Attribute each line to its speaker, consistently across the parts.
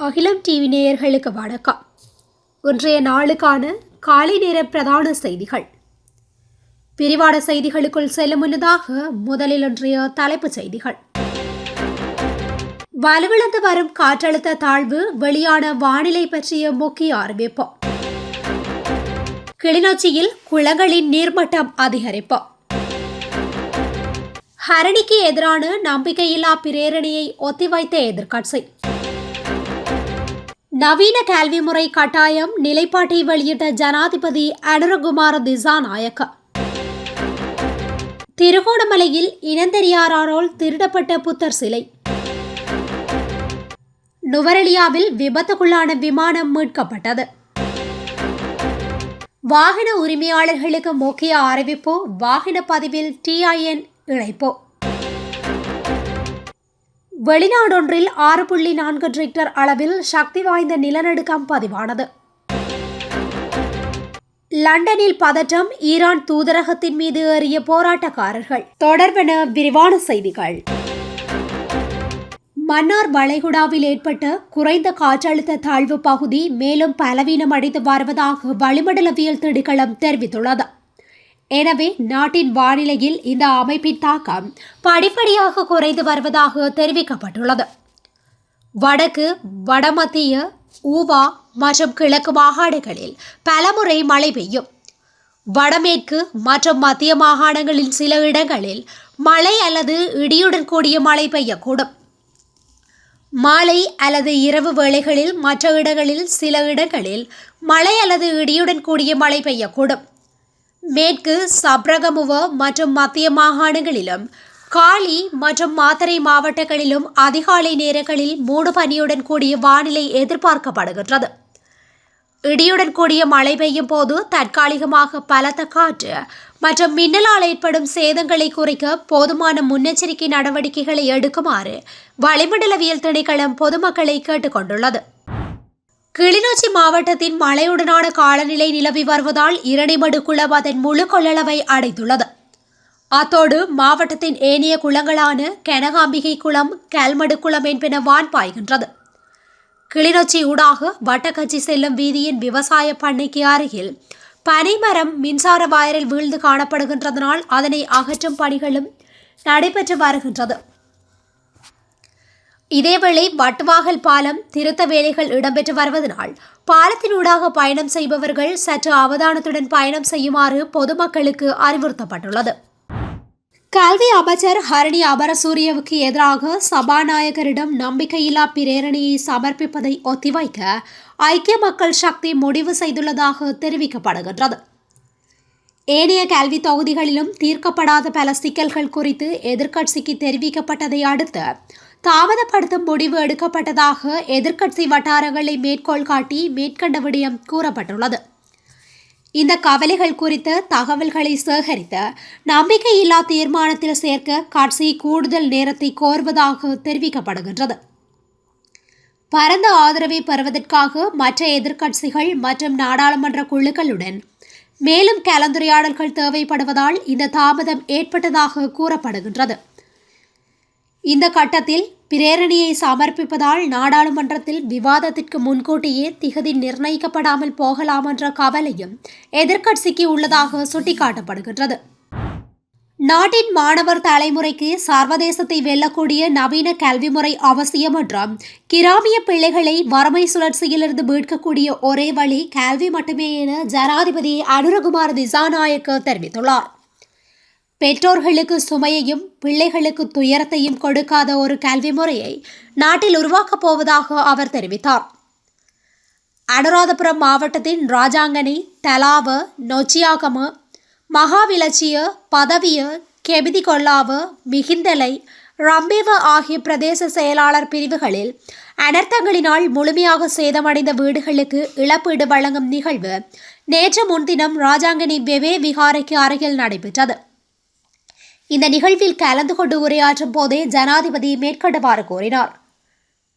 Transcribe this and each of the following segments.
Speaker 1: அகிலம் டிவி நேயர்களுக்கு வணக்கம். இன்றைய நாளுக்கான காலை நேர பிரதான செய்திகள். விரிவான செய்திகளுக்குள் செல்லும் முன்னதாக முதலில் இன்றைய தலைப்புச் செய்திகள். வலுவிழந்து வரும் காற்றழுத்த தாழ்வு வெளியான வானிலை பற்றிய முக்கிய அறிவிப்பு. கிளிநொச்சியில் குளங்களின் நீர்மட்டம் அதிகரிப்பு. ஹரணிக்கு எதிரான நம்பிக்கையில்லா பிரேரணையை ஒத்திவைத்த எதிர்க்கட்சி. நவீன கல்வி முறை கட்டாயம் நிலைப்பாட்டை வெளியிட்ட ஜனாதிபதி அனுரகுமார திசாநாயக்க. திருகோணமலையில் இனந்தெரியாரால் திருடப்பட்ட புத்தர் சிலை. நுவரெலியாவில் விபத்துக்குள்ளான விமானம் மீட்கப்பட்டது. வாகன உரிமையாளர்களுக்கு முக்கிய அறிவிப்பு. வாகன பதிவில் TIN இணைப்பு. வெளிநாடொன்றில் 6.4 ரிக்டர் அளவில் சக்தி வாய்ந்த நிலநடுக்கம் பதிவானது. லண்டனில் பதற்றம். ஈரான் தூதரகத்தின் மீது ஏறிய போராட்டக்காரர்கள். தொடர்பென விரிவான செய்திகள். மன்னார் வளைகுடாவில் ஏற்பட்ட குறைந்த காற்றழுத்த தாழ்வு பகுதி மேலும் பலவீனமடைந்து வருவதாக வளிமண்டலவியல் திணைக்களம் தெரிவித்துள்ளது. எனவே நாட்டின் வானிலையில் இந்த அமைப்பின் தாக்கம் படிப்படியாக குறைந்து வருவதாக தெரிவிக்கப்பட்டுள்ளது. வடக்கு, வடமத்திய, ஊவா மற்றும் கிழக்கு மாகாணங்களில் பலமுறை மழை பெய்யும். வடமேற்கு மற்றும் மத்திய மாகாணங்களில் சில இடங்களில் மழை அல்லது இடியுடன் கூடிய மழை பெய்யக்கூடும். மாலை அல்லது இரவு வேளைகளில் மற்ற இடங்களில் சில இடங்களில் மழை அல்லது இடியுடன் கூடிய மழை பெய்யக்கூடும். மேற்கு சப்ரகமுவ மற்றும் மத்திய மாகாணங்களிலும் காலி மற்றும் மாத்தறை மாவட்டங்களிலும் அதிகாலை நேரங்களில் மூடுபனியுடன் கூடிய வானிலை எதிர்பார்க்கப்படுகின்றது. இடியுடன் கூடிய மழை பெய்யும் போது தற்காலிகமாக பலத்த காற்று மற்றும் மின்னலால் ஏற்படும் சேதங்களை குறைக்க போதுமான முன்னெச்சரிக்கை நடவடிக்கைகளை எடுக்குமாறு வளிமண்டலவியல் திணைக்களம் பொதுமக்களை கேட்டுக்கொண்டுள்ளது. கிளிநொச்சி மாவட்டத்தின் மழையுடனான காலநிலை நிலவி வருவதால் இரணிமடு குளம் அதன் முழு கொள்ளளவை அடைத்துள்ளது. அத்தோடு மாவட்டத்தின் ஏனைய குளங்களான கனகாம்பிகை குளம், கல்மடு குளம் என்பன வான் பாய்கின்றது. கிளிநொச்சி ஊடாக வட்டக்கச்சி செல்லும் வீதியின் விவசாய பண்ணைக்கு அருகில் பனைமரம் மின்சார வயரில் வீழ்ந்து காணப்படுகின்றதனால் அதனை அகற்றும் பணிகளும் நடைபெற்று வருகின்றது. இதேவேளை வட்டுவாகல் பாலம் திருத்த வேலைகள் இடம்பெற்று வருவதனால் பாலத்தினூடாக பயணம் செய்பவர்கள் சற்று அவதானத்துடன் பயணம் செய்யுமாறு பொதுமக்களுக்கு அறிவுறுத்தப்பட்டுள்ளது. கல்வி அமைச்சர் ஹரணி அபரசூரியவுக்கு எதிராக சபாநாயகரிடம் நம்பிக்கையில்லா பிரேரணையை சமர்ப்பிப்பதை ஒத்திவைக்க ஐக்கிய மக்கள் சக்தி முடிவு செய்துள்ளதாக தெரிவிக்கப்படுகின்றது. ஏனைய கல்வி தொகுதிகளிலும் தீர்க்கப்படாத பல சிக்கல்கள் குறித்து எதிர்க்கட்சிக்கு தெரிவிக்கப்பட்டதை அடுத்து தாமதப்படுத்தும் முடிவு எடுக்கப்பட்டதாக எதிர்க்கட்சி வட்டாரங்களை மேற்கோள் காட்டி மேற்கண்ட விடயம் கூறப்பட்டுள்ளது. இந்த கவலைகள் குறித்த தகவல்களை சேகரித்து நம்பிக்கையில்லா தீர்மானத்தில் சேர்க்க கட்சி கூடுதல் நேரத்தை கோருவதாக தெரிவிக்கப்படுகின்றது. பரந்த ஆதரவை பெறுவதற்காக மற்ற எதிர்க்கட்சிகள் மற்றும் நாடாளுமன்ற குழுக்களுடன் மேலும் கலந்துரையாடல்கள் தேவைப்படுவதால் இந்த தாமதம் ஏற்பட்டதாக கூறப்படுகின்றது. இந்த கட்டத்தில் பிரேரணையை சமர்ப்பிப்பதால் நாடாளுமன்றத்தில் விவாதத்திற்கு முன்கூட்டியே திகதி நிர்ணயிக்கப்படாமல் போகலாம் என்ற கவலையும் எதிர்க்கட்சிக்கு உள்ளதாக சுட்டிக்காட்டப்படுகின்றது. நாட்டின் மாணவர் தலைமுறைக்கு சர்வதேசத்தை வெல்லக்கூடிய நவீன கல்வி முறை அவசியம் என்றும் கிராமிய பிள்ளைகளை வறுமை சுழற்சியிலிருந்து மீட்கக்கூடிய ஒரே வழி கல்வி மட்டுமே என ஜனாதிபதி அனுரகுமார திசாநாயக்க தெரிவித்துள்ளார். பெற்றோர்களுக்கு சுமையையும் பிள்ளைகளுக்கு துயரத்தையும் கொடுக்காத ஒரு கல்வி முறையை நாட்டில் உருவாக்கப் போவதாக அவர் தெரிவித்தார். அனுராதபுரம் மாவட்டத்தின் ராஜாங்கனை, தலாவ, நொச்சியாகம, மகாவிலச்சிய, பதவிய, கெபிதிகொல்லாவ, மிகிந்தலை, ரம்பேவ ஆகிய பிரதேச செயலாளர் பிரிவுகளில் அனர்த்தங்களினால் முழுமையாக சேதமடைந்த வீடுகளுக்கு இழப்பீடு வழங்கும் நிகழ்வு நேற்று முன்தினம் ராஜாங்கனி வெவே விகாரைக்கு அருகில் நடைபெற்றது. இந்த நிகழ்வில் கலந்து கொண்டு உரையாற்றும் போதே ஜனாதிபதி மேற்கண்டவாறு கூறினார்.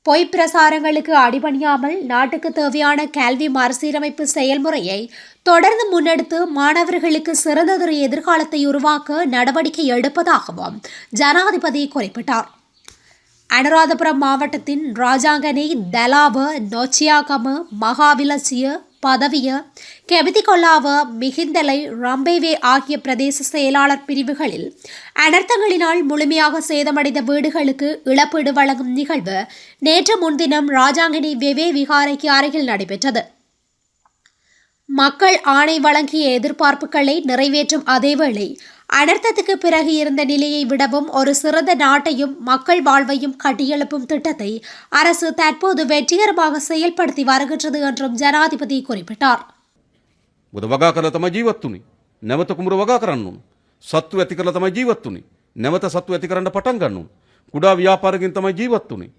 Speaker 1: பொய் பிரசாரங்களுக்கு அடிபணியாமல் நாட்டுக்கு தேவையான கல்வி மறுசீரமைப்பு செயல்முறையை தொடர்ந்து முன்னெடுத்து மாணவர்களுக்கு சிறந்ததொரு எதிர்காலத்தை உருவாக்க நடவடிக்கை எடுப்பதாகவும் ஜனாதிபதி குறிப்பிட்டார். அனுராதபுரம் மாவட்டத்தின் ராஜாங்கனை, தலாவ, நொச்சியாகம, மகாவிலசிய, பதவிய, கெபிதிகொல்லாவ, மிகிந்தலை, ரம்பேவே ஆகிய பிரதேச செயலாளர் பிரிவுகளில் அனர்த்தங்களினால் முழுமையாக சேதமடைந்த வீடுகளுக்கு இழப்பீடு வழங்கும் நிகழ்வு நேற்று முன்தினம் ராஜாங்கனை வெவே விகாரைக்கு அருகில் நடைபெற்றது. மக்கள் ஆணை வழங்கிய எதிர்பார்ப்புகளை நிறைவேற்றும் அதேவேளை அனர்த்தத்துக்கு பிறகு இருந்த நிலையை விடவும் ஒரு சிறந்த நாட்டையும் மக்கள் வாழ்வையும் கட்டியெழுப்பும் திட்டத்தை அரசு தற்போது வெற்றிகரமாக செயல்படுத்தி வருகின்றது என்றும் ஜனாதிபதி குறிப்பிட்டார்.
Speaker 2: වගා කරලා තමයි ජීවත් වුනේ. නැවත කුඹුර වගා කරන්න ඕන. සත්තු ඇති කරලා තමයි ජීවත් වුනේ. නැවත සත්තු ඇති කරන්න පටන් ගන්න ඕන. කුඩා ව්‍යාපාරකින් තමයි ජීවත් වුනේ.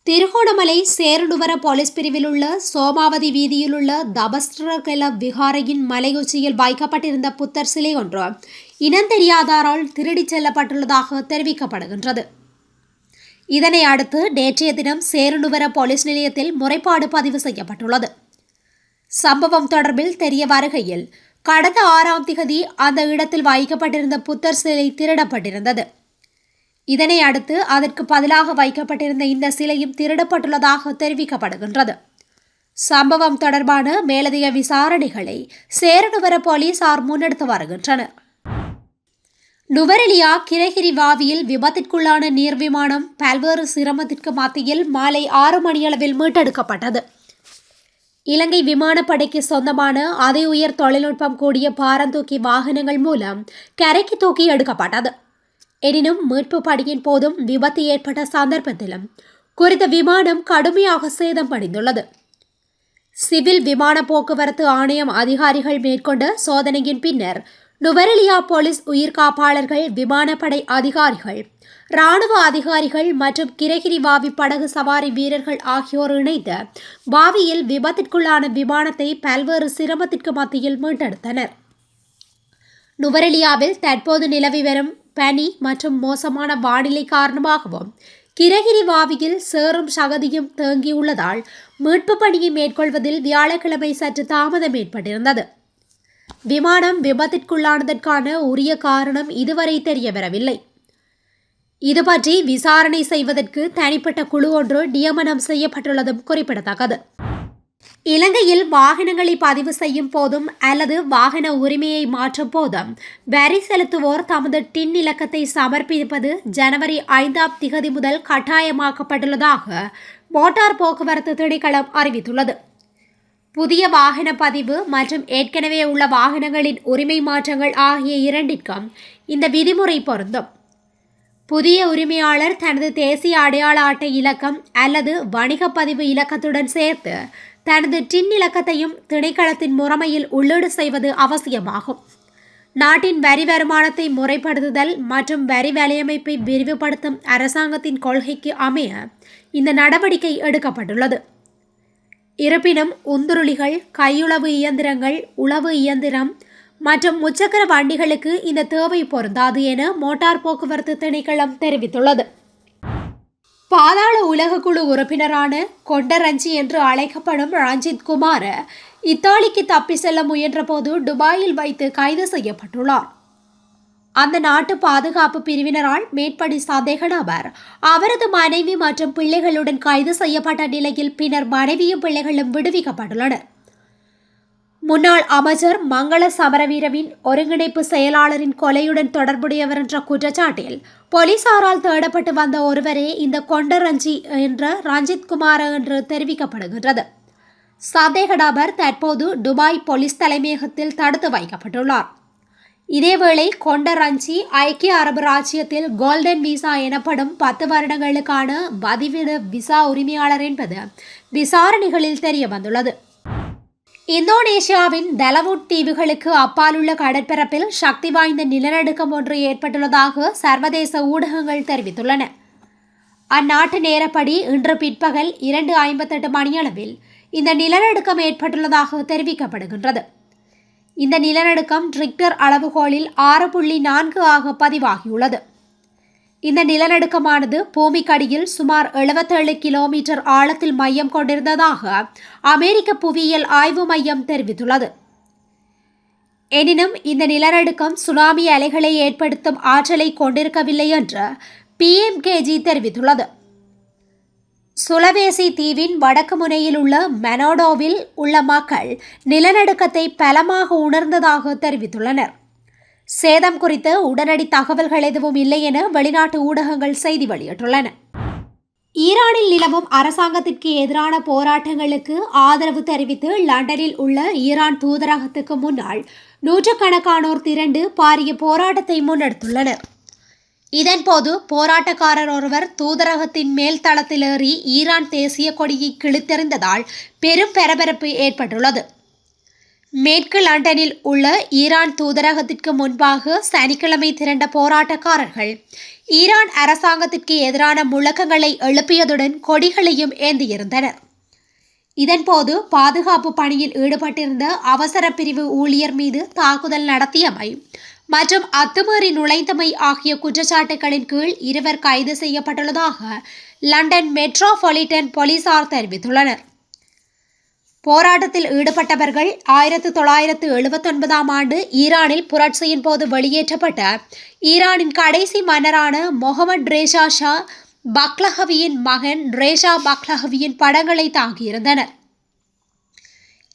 Speaker 1: திருகோணமலை சேருடுவர போலீஸ் பிரிவில் உள்ள சோமாவதி வீதியில் உள்ள தபஸ்ரகல விகாரையின் மலையுச்சியில் வைக்கப்பட்டிருந்த புத்தர் சிலை ஒன்று இனந்தெரியாதாரால் திருடிச் செல்லப்பட்டுள்ளதாக தெரிவிக்கப்படுகின்றது. இதனை அடுத்து நேற்றைய தினம் சேருடுவர போலீஸ் நிலையத்தில் முறைப்பாடு பதிவு செய்யப்பட்டுள்ளது. சம்பவம் தொடர்பில் தெரிய வருகையில் கடந்த 6ஆம் திகதி அந்த இடத்தில் வைக்கப்பட்டிருந்த புத்தர் சிலை திருடப்பட்டிருந்தது. இதனை அடுத்து அதற்கு பதிலாக வைக்கப்பட்டிருந்த இந்த சிலையும் திருடப்பட்டுள்ளதாக தெரிவிக்கப்படுகின்றது. சம்பவம் தொடர்பான மேலதிக விசாரணைகளை சேருடுவர போலீசார் முன்னெடுத்து வருகின்றனர். நுவரெலியா கிரகிரி வாவியில் விபத்திற்குள்ளான நீர் விமானம் பல்வேறு சிரமத்திற்கு மத்தியில் மாலை 6 மணியளவில் மீட்டெடுக்கப்பட்டது. இலங்கை விமானப்படைக்கு சொந்தமான அதி உயர் தொழில்நுட்பம் கூடிய பாரந்தூக்கி வாகனங்கள் மூலம் கரைக்கு தூக்கி எடுக்கப்பட்டது. எனினும் மீட்பு பணியின் போதும் விபத்து ஏற்பட்ட சந்தர்ப்பத்திலும் குறித்த விமானம் கடுமையாக சேதமடைந்துள்ளது. சிவில் விமான போக்குவரத்து ஆணையம் அதிகாரிகள் மேற்கொண்ட சோதனையின் பின்னர் நுவரெலியா போலீஸ் உயிர்காப்பாளர்கள், விமானப்படை அதிகாரிகள், இராணுவ அதிகாரிகள் மற்றும் கிரகிரி வாவி படகு சவாரி வீரர்கள் ஆகியோர் இணைந்து வாவியில் விபத்திற்குள்ளான விமானத்தை பல்வேறு சிரமத்திற்கு மத்தியில் மீட்டெடுத்தனர். நுவரெலியாவில் தற்போது நிலவி வரும் பனி மற்றும் மோசமான வானிலை காரணமாகவும் கிரகிரி வாவியில் சேறும் சகதியும் தேங்கியுள்ளதால் மீட்பு பணியை மேற்கொள்வதில் வியாழக்கிழமை சற்று தாமதம் ஏற்பட்டிருந்தது. விமானம் விபத்திற்குள்ளானதற்கான உரிய காரணம் இதுவரை தெரியவரவில்லை. இதுபற்றி விசாரணை செய்வதற்கு தனிப்பட்ட குழு ஒன்று நியமனம் செய்யப்பட்டுள்ளதும் குறிப்பிடத்தக்கது. இலங்கையில் வாகனங்களை பதிவு செய்யும் போதும் அல்லது வாகன உரிமையை மாற்றும் போதும் வரி செலுத்துவோர் தமது டின் இலக்கத்தை சமர்ப்பிப்பது ஜனவரி 5ஆம் திகதி முதல் கட்டாயமாக்கப்பட்டுள்ளதாக மோட்டார் போக்குவரத்து திணைக்களம் அறிவித்துள்ளது. புதிய வாகன பதிவு மற்றும் ஏற்கனவே உள்ள வாகனங்களின் உரிமை மாற்றங்கள் ஆகிய இரண்டிற்கும் இந்த விதிமுறை பொருந்தும். புதிய உரிமையாளர் தனது தேசிய அடையாள அட்டை இலக்கம் அல்லது வணிக பதிவு இலக்கத்துடன் சேர்த்து தனது டின் இலக்கத்தையும் திணைக்களத்தின் முறைமையில் உள்ளீடு செய்வது அவசியமாகும். நாட்டின் வரி வருமானத்தை முறைப்படுத்துதல் மற்றும் வரி வலையமைப்பை விரிவுபடுத்தும் அரசாங்கத்தின் கொள்கைக்கு அமைய இந்த நடவடிக்கை எடுக்கப்பட்டுள்ளது. இருப்பினும் உந்துருளிகள், கையுளவு இயந்திரங்கள், உளவு இயந்திரம் மற்றும் முச்சக்கர வண்டிகளுக்கு இந்த தேவை பொருந்தாது என மோட்டார் போக்குவரத்து திணைக்களம் தெரிவித்துள்ளது. பாதாள உலக குழு உறுப்பினரான கொண்டரஞ்சி என்று அழைக்கப்படும் ரஞ்சித் குமார் இத்தாலிக்கு தப்பி செல்ல முயன்றபோது துபாயில் வைத்து கைது செய்யப்பட்டுள்ளார். அந்த நாட்டு பாதுகாப்பு பிரிவினரால் மேற்படி சந்தேக நபர் அவரது மனைவி மற்றும் பிள்ளைகளுடன் கைது செய்யப்பட்ட நிலையில் பின்னர் மனைவியும் பிள்ளைகளும் விடுவிக்கப்பட்டுள்ளனர். முன்னாள் அமைச்சர் மங்கள சமரவீரவின் ஒருங்கிணைப்பு செயலாளரின் கொலையுடன் தொடர்புடையவர் என்ற குற்றச்சாட்டில் போலீசாரால் தேடப்பட்டு வந்த ஒருவரே இந்த கொண்டரஞ்சி என்ற ரஞ்சித் குமார் என்று தெரிவிக்கப்படுகின்றது. சந்தேக நபர் தற்போது துபாய் போலீஸ் தலைமையகத்தில் தடுத்து வைக்கப்பட்டுள்ளார். இதேவேளை கொண்டரஞ்சி ஐக்கிய அரபு ராச்சியத்தில் கோல்டன் விசா எனப்படும் 10 வருடங்களுக்கான வதிவிட விசா உரிமையாளர் என்பது விசாரணைகளில் தெரிய வந்துள்ளது. இந்தோனேஷியாவின் தலவுட் தீவுகளுக்கு அப்பாலுள்ள கடற்பரப்பில் சக்தி வாய்ந்த நிலநடுக்கம் ஒன்று ஏற்பட்டுள்ளதாக சர்வதேச ஊடகங்கள் தெரிவித்துள்ளன. அந்நாட்டு நேரப்படி இன்று பிற்பகல் 2:58 மணியளவில் இந்த நிலநடுக்கம் ஏற்பட்டுள்ளதாக தெரிவிக்கப்படுகின்றது. இந்த நிலநடுக்கம் ரிக்டர் அளவுகோலில் 6.4 ஆக பதிவாகியுள்ளது. இந்த நிலநடுக்கமானது பூமிக்கடியில் சுமார் 77 கிலோமீட்டர் ஆழத்தில் மையம் கொண்டிருந்ததாக அமெரிக்க புவியியல் ஆய்வு மையம் தெரிவித்துள்ளது. எனினும் இந்த நிலநடுக்கம் சுனாமி அலைகளை ஏற்படுத்தும் ஆற்றலை கொண்டிருக்கவில்லை என்று PMKG தெரிவித்துள்ளது. சுலவேசி தீவின் வடக்கு முனையில் உள்ள மெனோடோவில் உள்ள மக்கள் நிலநடுக்கத்தை பலமாக உணர்ந்ததாக தெரிவித்துள்ளனர். சேதம் குறித்து உடனடி தகவல்கள் எதுவும் இல்லை என வெளிநாட்டு ஊடகங்கள் செய்தி வெளியிட்டுள்ளன. ஈரானில் நிலவும் அரசாங்கத்திற்கு எதிரான போராட்டங்களுக்கு ஆதரவு தெரிவித்து லண்டனில் உள்ள ஈரான் தூதரகத்துக்கு முன்னால் நூற்றுக்கணக்கானோர் திரண்டு பாரிய போராட்டத்தை முன்னெடுத்துள்ளனர். இதன்போது போராட்டக்காரர் ஒருவர் தூதரகத்தின் மேல் தளத்தில் ஏறி ஈரான் தேசிய கொடியை கிழித்தெறிந்ததால் பெரும் பரபரப்பு ஏற்பட்டுள்ளது. மேற்கு லண்டனில் உள்ள ஈரான் தூதரகத்திற்கு முன்பாக சனிக்கிழமை திரண்ட போராட்டக்காரர்கள் ஈரான் அரசாங்கத்திற்கு எதிரான முழக்கங்களை எழுப்பியதுடன் கொடிகளையும் ஏந்தியிருந்தனர். இதன்போது பாதுகாப்பு பணியில் ஈடுபட்டிருந்த அவசர பிரிவு ஊழியர் மீது தாக்குதல் நடத்தியமை மற்றும் அத்துமீறி நுழைந்தமை ஆகிய குற்றச்சாட்டுகளின் கீழ் இருவர் கைது செய்யப்பட்டுள்ளதாக லண்டன் மெட்ரோபாலிட்டன் போலீசார் தெரிவித்துள்ளனர். போராட்டத்தில் ஈடுபட்டவர்கள் 1979ஆம் ஆண்டு ஈரானில் புரட்சியின் போது வெளியேற்றப்பட்ட ஈரானின் கடைசி மன்னரான முகமது ரேசா ஷா பக்லஹவியின் மகன் ரேசா பக்லஹவியின் படங்களை தாக்கியிருந்தனர்.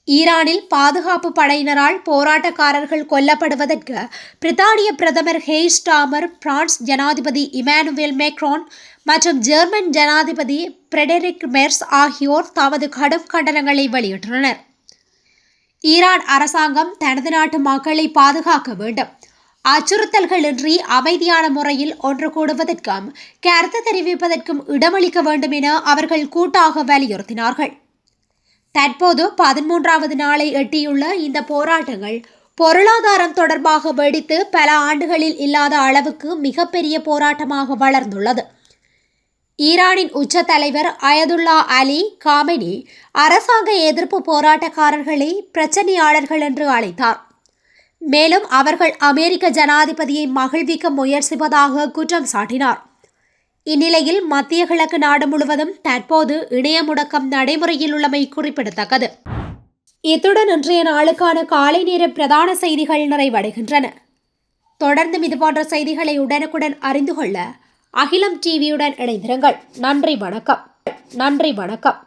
Speaker 1: ஈரானில் பாதுகாப்பு படையினரால் போராட்டக்காரர்கள் கொல்லப்படுவதற்கு பிரித்தானிய பிரதமர் கெய்ர் ஸ்டார்மர், பிரான்ஸ் ஜனாதிபதி இமானுவேல் மேக்ரான் மற்றும் ஜெர்மன் ஜனாதிபதி ஃபிரெடரிக் மெர்ஸ் ஆகியோர் தமது கடும் கண்டனங்களை வெளியிட்டுள்ளனர். ஈரான் அரசாங்கம் தனது நாட்டு மக்களை பாதுகாக்க வேண்டும், அச்சுறுத்தல்களின்றி அமைதியான முறையில் ஒன்று கூடுவதற்கும் கருத்து தெரிவிப்பதற்கும் இடமளிக்க வேண்டும் என அவர்கள் கூட்டாக வலியுறுத்தினார்கள். தற்போது 13வது நாளை எட்டியுள்ள இந்த போராட்டங்கள் பொருளாதாரம் தொடர்பாக வெடித்து பல ஆண்டுகளில் இல்லாத அளவுக்கு மிகப்பெரிய போராட்டமாக வளர்ந்துள்ளது. ஈரானின் உச்ச தலைவர் அயதுல்லா அலி காமெனி அரசாங்க எதிர்ப்பு போராட்டக்காரர்களை பிரச்சனையாளர்கள் என்று அழைத்தார். மேலும் அவர்கள் அமெரிக்க ஜனாதிபதியை மகிழ்விக்க முயற்சிப்பதாக குற்றம் சாட்டினார். இந்நிலையில் மத்திய கிழக்கு நாடு முழுவதும் தற்போது இணைய முடக்கம் நடைமுறையில் உள்ளமை குறிப்பிடத்தக்கது. இத்துடன் இன்றைய நாளுக்கான காலை நேர பிரதான செய்திகள் நிறைவடைகின்றன. தொடர்ந்தும் இதுபோன்ற செய்திகளை உடனுக்குடன் அறிந்து கொள்ள அகிலம் டிவியுடன் இணைந்திருங்கள். நன்றி வணக்கம்.